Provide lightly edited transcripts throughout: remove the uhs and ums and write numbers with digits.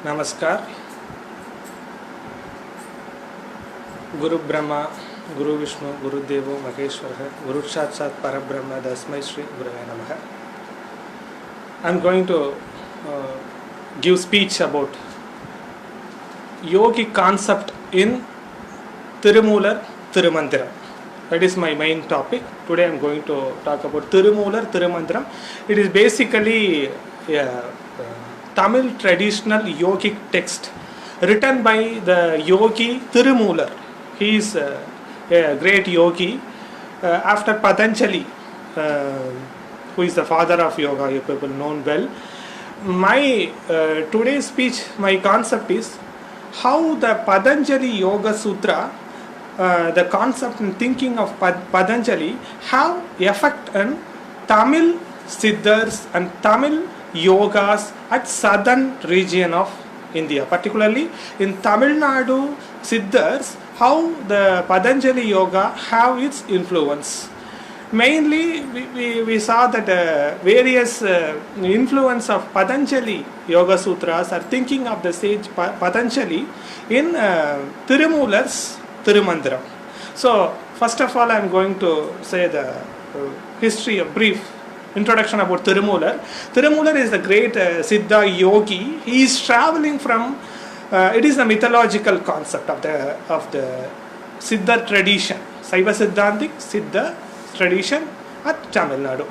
Namaskar. Guru Brahma, Guru Vishnu, Guru Devo Maheshwara, Guru Sakshat Parabrahma, Tasmai Shri Gurave Namaha. I am going to give speech about yogic concept in Tirumular Tirumandiram. That is my main topic. Today I am going to talk about Tirumular Tirumandiram. It is basically a Tamil traditional yogic text written by the yogi Tirumular. He is a great yogi after Patanjali, who is the father of yoga, you people known well. My today's speech, my concept is how the Patanjali Yoga Sutra, the concept and thinking of Patanjali have effect on Tamil Siddhas and Tamil yogas at southern region of India, particularly in Tamil Nadu Siddhas, how the Patanjali yoga have its influence. Mainly we saw that various influence of Patanjali Yoga Sutras are thinking of the sage Patanjali in Tirumular's Tirumandiram. So first of all I am going to say the history, a brief introduction about Tirumular. Tirumular is the great Siddha yogi. He is traveling from, it is a mythological concept of the Siddha tradition, Saiva Siddhantic Siddha tradition at Tamil Nadu.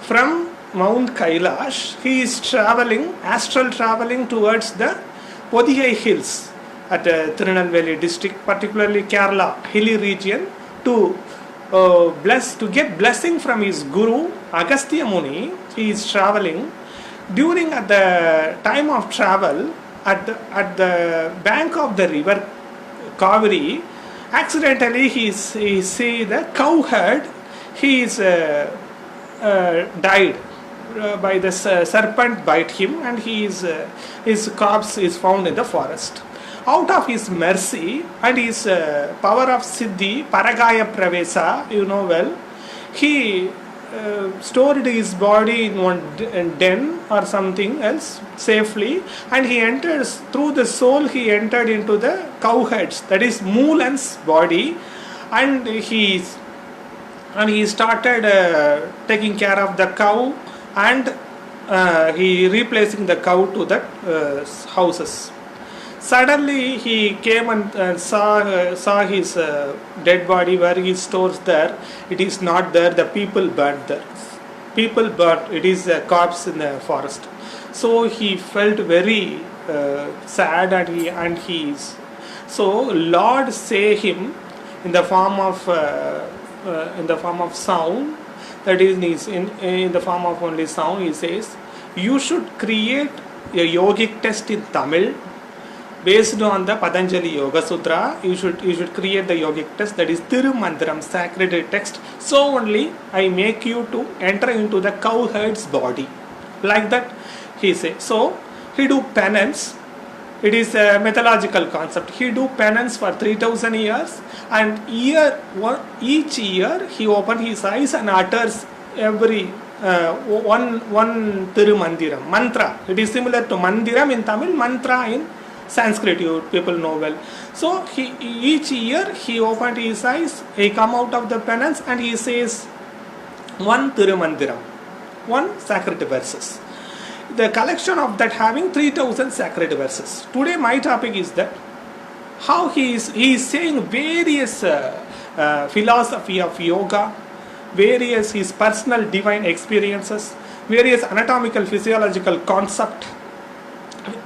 From Mount Kailash, he is traveling, astral traveling towards the Podigai hills at Tirunelveli district, particularly Kerala hilly region, to get blessing from his guru Agastya Muni. He is traveling. During at the time of travel, at the bank of the river Kaveri, accidentally he see the cow herd. He is died by the serpent bite him, and his corpse is found in the forest. Out of his mercy and his power of Siddhi, Paragaya Pravesa, you know well, he stored his body in one den or something else safely, and he enters through the soul. He entered into the cowherds, that is Moolan's body, and he started taking care of the cow, and he replacing the cow to the houses. Suddenly he came and saw his dead body where he stores there. It is not there. The people burnt there. People burnt. It is a corpse in the forest. So he felt very sad, and he is. So Lord say him in the form of sound. That is in the form of only sound. He says, you should create a yogic test in Tamil. Based on the Patanjali Yoga Sutra, you should create the yogic text, that is Tirumandiram, sacred text. So only I make you to enter into the cowherd's body. Like that he say. So he do penance. It is a mythological concept. He do penance for 3000 years, and each year he open his eyes and utters every one Tirumandiram mantra. It is similar to Mandiram in Tamil, mantra in Sanskrit, you people know well. So each year he opened his eyes, he come out of the penance, and he says one Tirumandiram, one sacred verses. The collection of that having 3000 sacred verses. Today my topic is that how he is saying various philosophy of yoga, various his personal divine experiences, various anatomical physiological concept,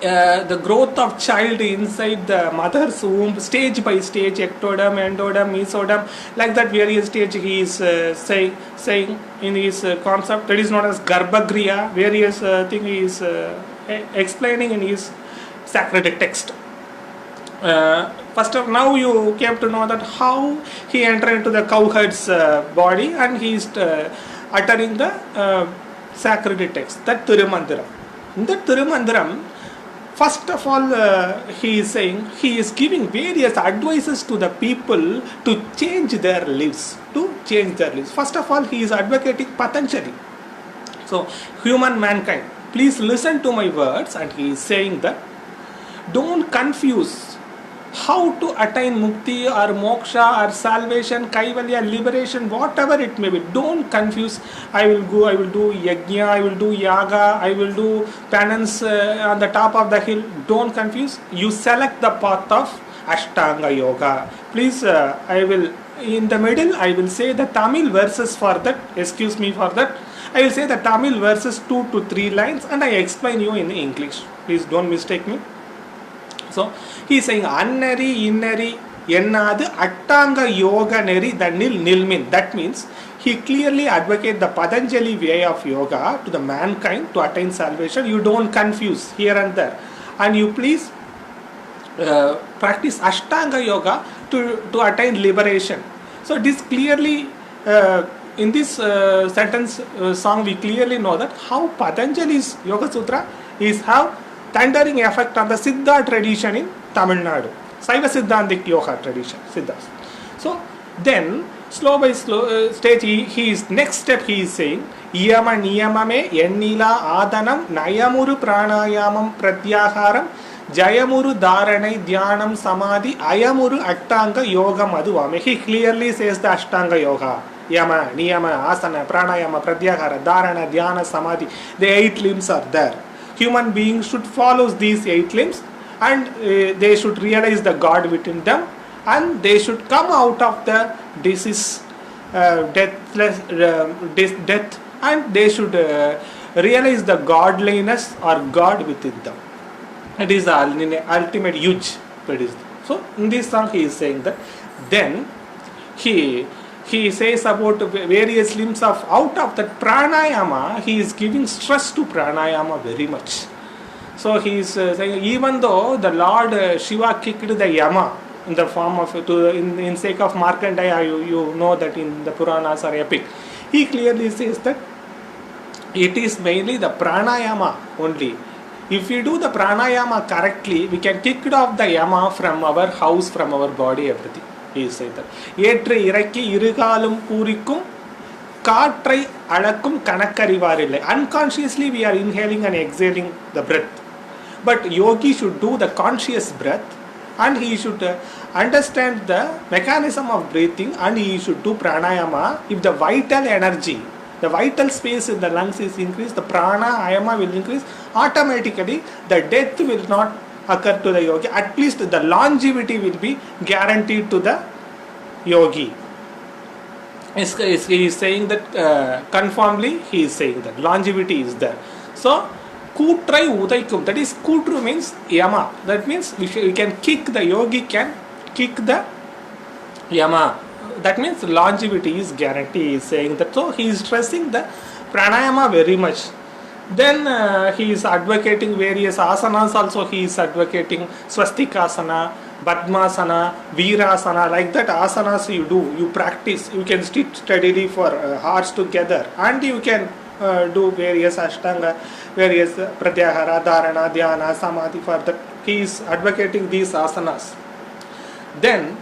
the growth of child inside the mother's womb, stage by stage, ectodem, endodem, mesodem, like that various stage he is saying in his concept, that is known as Garbhagriha, various thing he is explaining in his sacred text. First of now you came to know that how he entered into the cowherd's body, and he is uttering the sacred text, that Tirumandiram. In that Tirumandiram, first of all, he is saying, he is giving various advices to the people to change their lives. First of all, he is advocating Patanjali. So, human mankind, please listen to my words, and he is saying that Don't confuse how to attain mukti or moksha or salvation, kaivalya, liberation, whatever it may be. Don't confuse. I will do yajna, I will do yaga, I will do penance on the top of the hill. Don't confuse. You select the path of Ashtanga Yoga. Please, I will, in the middle, I will say the Tamil verses for that. Excuse me for that. I will say the Tamil verses 2 to 3 lines and I explain you in English. Please don't mistake me. So he is saying annari innari ennadu attanga yoga neri thanil nilmin. That means he clearly advocates the Patanjali way of yoga to the mankind to attain salvation. You don't confuse here and there, and you please practice Ashtanga yoga to attain liberation. So this clearly in this sentence song we clearly know that how Patanjali's Yoga Sutra is have thundering effect on the Siddha tradition in Tamil Nadu, Saiva Siddhantic Yoga tradition, Siddhas. So then slow by slow stage he is next step he is saying Yama Niyamame Ennila Adanam Nayamuru Pranayamam Pratyaharam Jayamuru Dharanai Dhyanam Samadhi Ayamuru Ashtanga Yoga Madhuvame. He clearly says the Ashtanga Yoga. Yama, Niyama, Asana, Pranayama, Pratyahara, Dharana, Dhyana, Samadhi. The 8 limbs are there. Human beings should follow these 8 limbs and they should realize the God within them and they should come out of the disease, death and they should realize the godliness or God within them. It is the ultimate huge. So in this song he is saying that then he says about various limbs of out of that pranayama he is giving stress to pranayama very much. So he is saying even though the Lord Shiva kicked the yama in the form of in sake of Markandeya, you know that in the Puranas or epic, he clearly says that it is mainly the pranayama only. If we do the pranayama correctly, we can kick it off the yama from our house, from our body, everything. He is saying that. Yetre irakki irukalum kurikum kaatrai alakkum kanakkarivarilai. Unconsciously we are inhaling and exhaling the breath. But yogi should do the conscious breath and he should understand the mechanism of breathing and he should do pranayama. If the vital energy, the vital space in the lungs is increased, the pranayama will increase, automatically the death will not occur to the yogi. At least the longevity will be guaranteed to the yogi. He is saying that conformably he is saying that longevity is there. So kutrai udaikum, that is kutru means yama. That means we can kick, the yogi can kick the yama. That means longevity is guaranteed. He is saying that. So he is stressing the pranayama very much. Then he is advocating various asanas also. He is advocating swastikasana, padmasana, virasana. Like that asanas you do, you practice. You can sit steadily for hours together and you can do various ashtanga, various pratyahara, dharana, dhyana, samadhi. For that he is advocating these asanas. Then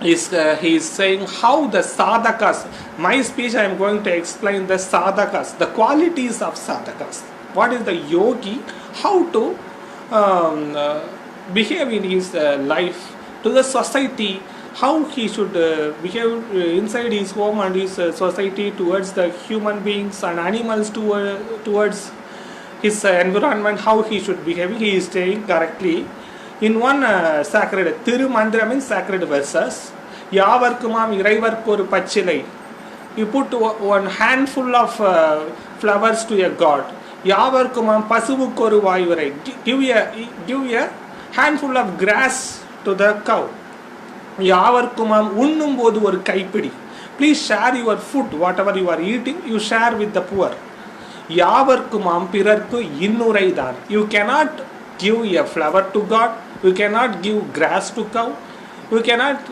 he is saying how the sadhakas, my speech I am going to explain the sadhakas, the qualities of sadhakas. What is the yogi, how to behave in his life, to the society, how he should behave inside his home and his society, towards the human beings and animals, towards his environment, how he should behave. He is saying correctly. In one sacred, Tirumandira means sacred verses, Yavarkumam Iraivarkoru Pachilai. You put one handful of flowers to a god. Yavarkumam Pasuvukoru Vayurai. Give a handful of grass to the cow. Yavarkumam Unnumbodu or Kaipidi. Please share your food, whatever you are eating, you share with the poor. Yavarkumam Pirarku Innuraidan. You cannot give a flower to God. You cannot give grass to cow. You cannot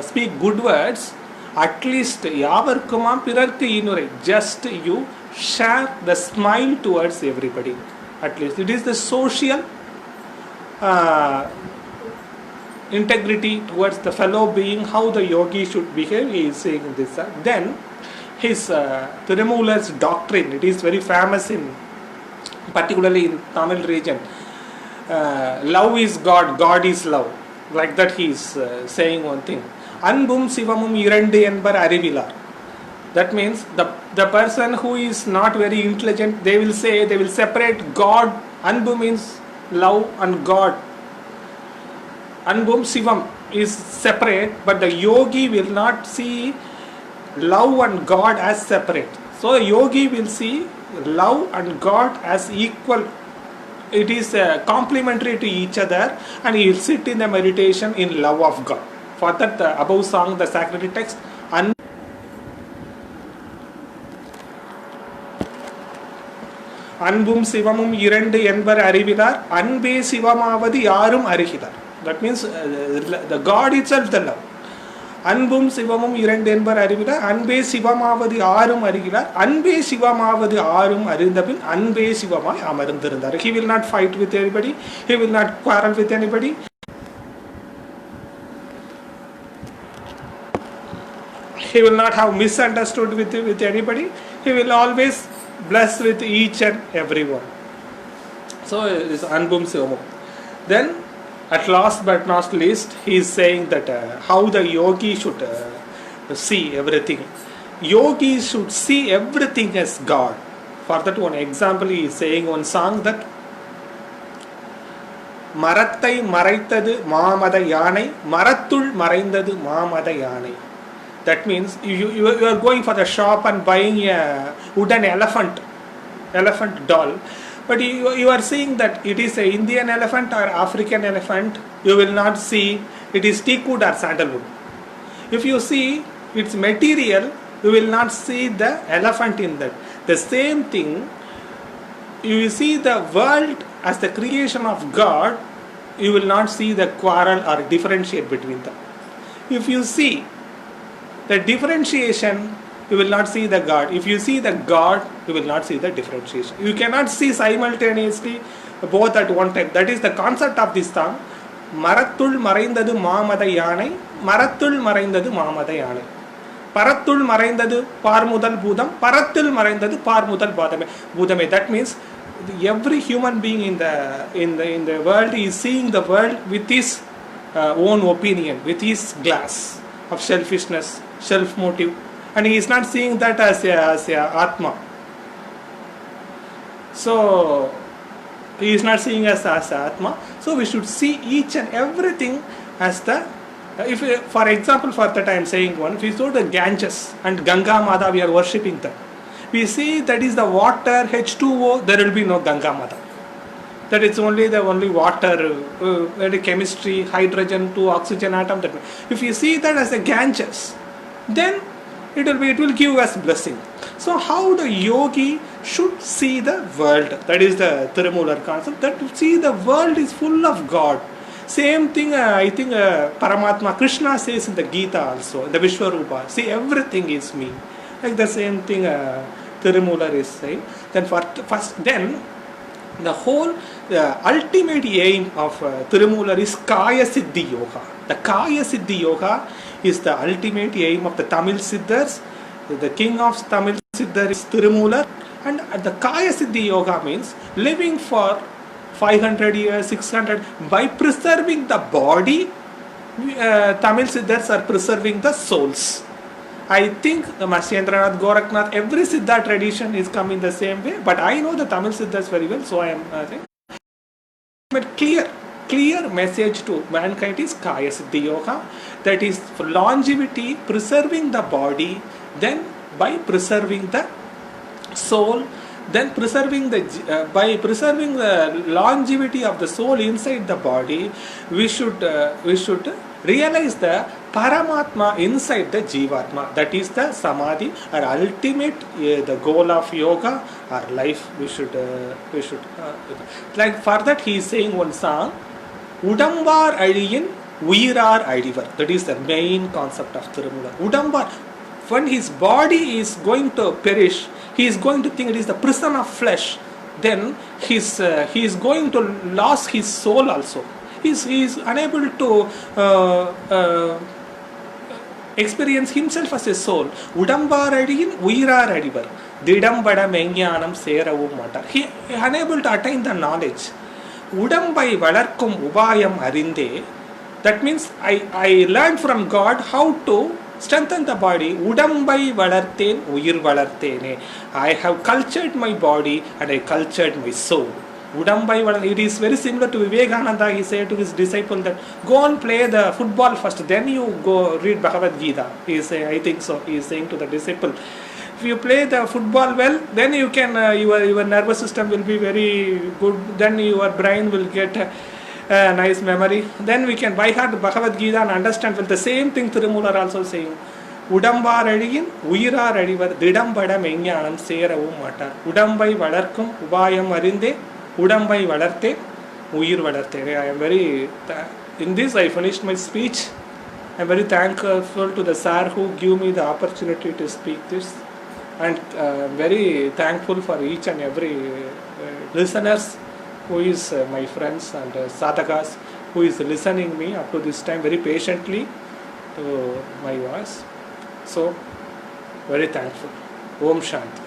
speak good words. At least yavarkumam pirarku inurai. Just you share the smile towards everybody. At least it is the social integrity towards the fellow being, how the yogi should behave. He is saying this. Then his Tirumular's doctrine, it is very famous in, particularly in Tamil region. love is God, God is love. Like that he is saying one thing. Anbum Sivamum Irandu Enbar Arivilar. That means the person who is not very intelligent, they will separate God. Anbu means love and God. Anbum Sivam is separate, but the yogi will not see love and God as separate. So a yogi will see love and God as equal. It is complementary to each other, and he will sit in the meditation in love of God. For that, the above song, the sacred text, Anbum Sivamum Irandu Enbar Arivilar, Anbe Sivamavadi Yarum Arihilar. That means the God itself, the love. Anbum Sivamum Irandu Enbar Arivilar, Anbe Sivamavadi Yarum Arihilar, Anbe Sivamavadi Yarum Arindabin, Anbe Sivamai Amarandharandar. He will not fight with anybody, he will not quarrel with anybody. He will not have misunderstood with anybody. He will always bless with each and everyone. So this Anbum Sivamum. Then at last but not least, he is saying that how the yogi should see everything. Yogis should see everything as God. For that one example, he is saying one song that Marattai Maraitadu Maamada Yanai, Maratul Maraindadu Maamada Yanai. That means you are going for the shop and buying a wooden elephant doll, but you are seeing that it is a Indian elephant or African elephant. You will not see it is teak wood or sandalwood. If you see its material, you will not see the elephant in that. The same thing, you will see the world as the creation of God. You will not see the quarrel or differentiate between them. If you see the differentiation, you will not see the God. If you see the God, you will not see the differentiation. You cannot see simultaneously both at one time. That is the concept of this song. Maratul Maraindadu Maamada Yanai, Maratul Maraindadu Maamada Yanai. Paratul Maraindadu Parmudal Budam, Paratul Maraindadu Parmudal Budame. That means every human being in the world is seeing the world with his own opinion, with his glass of selfishness, self-motive, and he is not seeing that as a Atma. So he is not seeing us as Atma. So we should see each and everything as the. If for example, for that I am saying one. If we go to Ganges and Ganga Mata, we are worshipping that. We see that is the water H2O. There will be no Ganga Mata. That it's only the water, chemistry, hydrogen to oxygen atom. That if you see that as a Ganges, then it will give us blessing. So how the yogi should see the world? That is the Tirumular concept. That to see the world is full of God. Same thing, I think Paramatma Krishna says in the Gita also, in the Vishwarupa. See, everything is me. Like the same thing Tirumular is saying. Then the whole ultimate aim of Tirumular is Kaya Siddhi Yoga. The Kaya Siddhi Yoga is the ultimate aim of the Tamil Siddhas. The king of Tamil Siddhar is Tirumular. And the Kaya Siddhi Yoga means living for 500 years, 600, by preserving the body. Tamil Siddhas are preserving the souls. I think the Matsyendranath, Goraknath, every Siddha tradition is coming the same way, but I know the Tamil Siddhas very well, so I am saying. But clear message to mankind is Kaya Siddhi Yoga, that is for longevity, preserving the body, then by preserving the soul, then by preserving the longevity of the soul inside the body, we should realize the Paramatma inside the Jivatma. That is the Samadhi, our ultimate the goal of yoga, our life. We should like for that he is saying one song, Udambar Aliyin Uyirar Adivar. That is the main concept of Tirumular. Udambar, when his body is going to perish, he is going to think it is the prison of flesh. Then he is going to lose his soul also. He is unable to experience himself as a soul. Udambar Adiyin Uyirar Adivar. Didambada Mengyanam Seravum Mata. He is unable to attain the knowledge. udambai valarkum ubayam arinde. That means I learned from God how to strengthen the body. Udambai valarthen uyir valarthene. I have cultured my body and I cultured my soul. Udambai valar. It is very similar to Vivekananda. He said to his disciple that go and play the football first, then you go read Bhagavad Gita. He is I think so. He is saying to the disciple, if you play the football well, then you can your nervous system will be very good. Then your brain will get nice memory. Then we can by heart Bhagavad Gita and understand. Well, the same thing Tirumular also saying. Udambar அழியின் உயிரார் அழிவர் திடம்பட மெஞ்ஞானம் சேரவும் மாட்டார். உடம்பை வளர்க்கும் உபாயம் அறிந்தே உடம்பை வளர்த்தே உயிர் வளர்த்தேனே. I am very in this I finished my speech. I am very thankful to the sir who gave me the opportunity to speak this, and very thankful for each and every listeners who is my friends and sadhakas who is listening me up to this time very patiently to my voice. So very thankful. Om Shanti.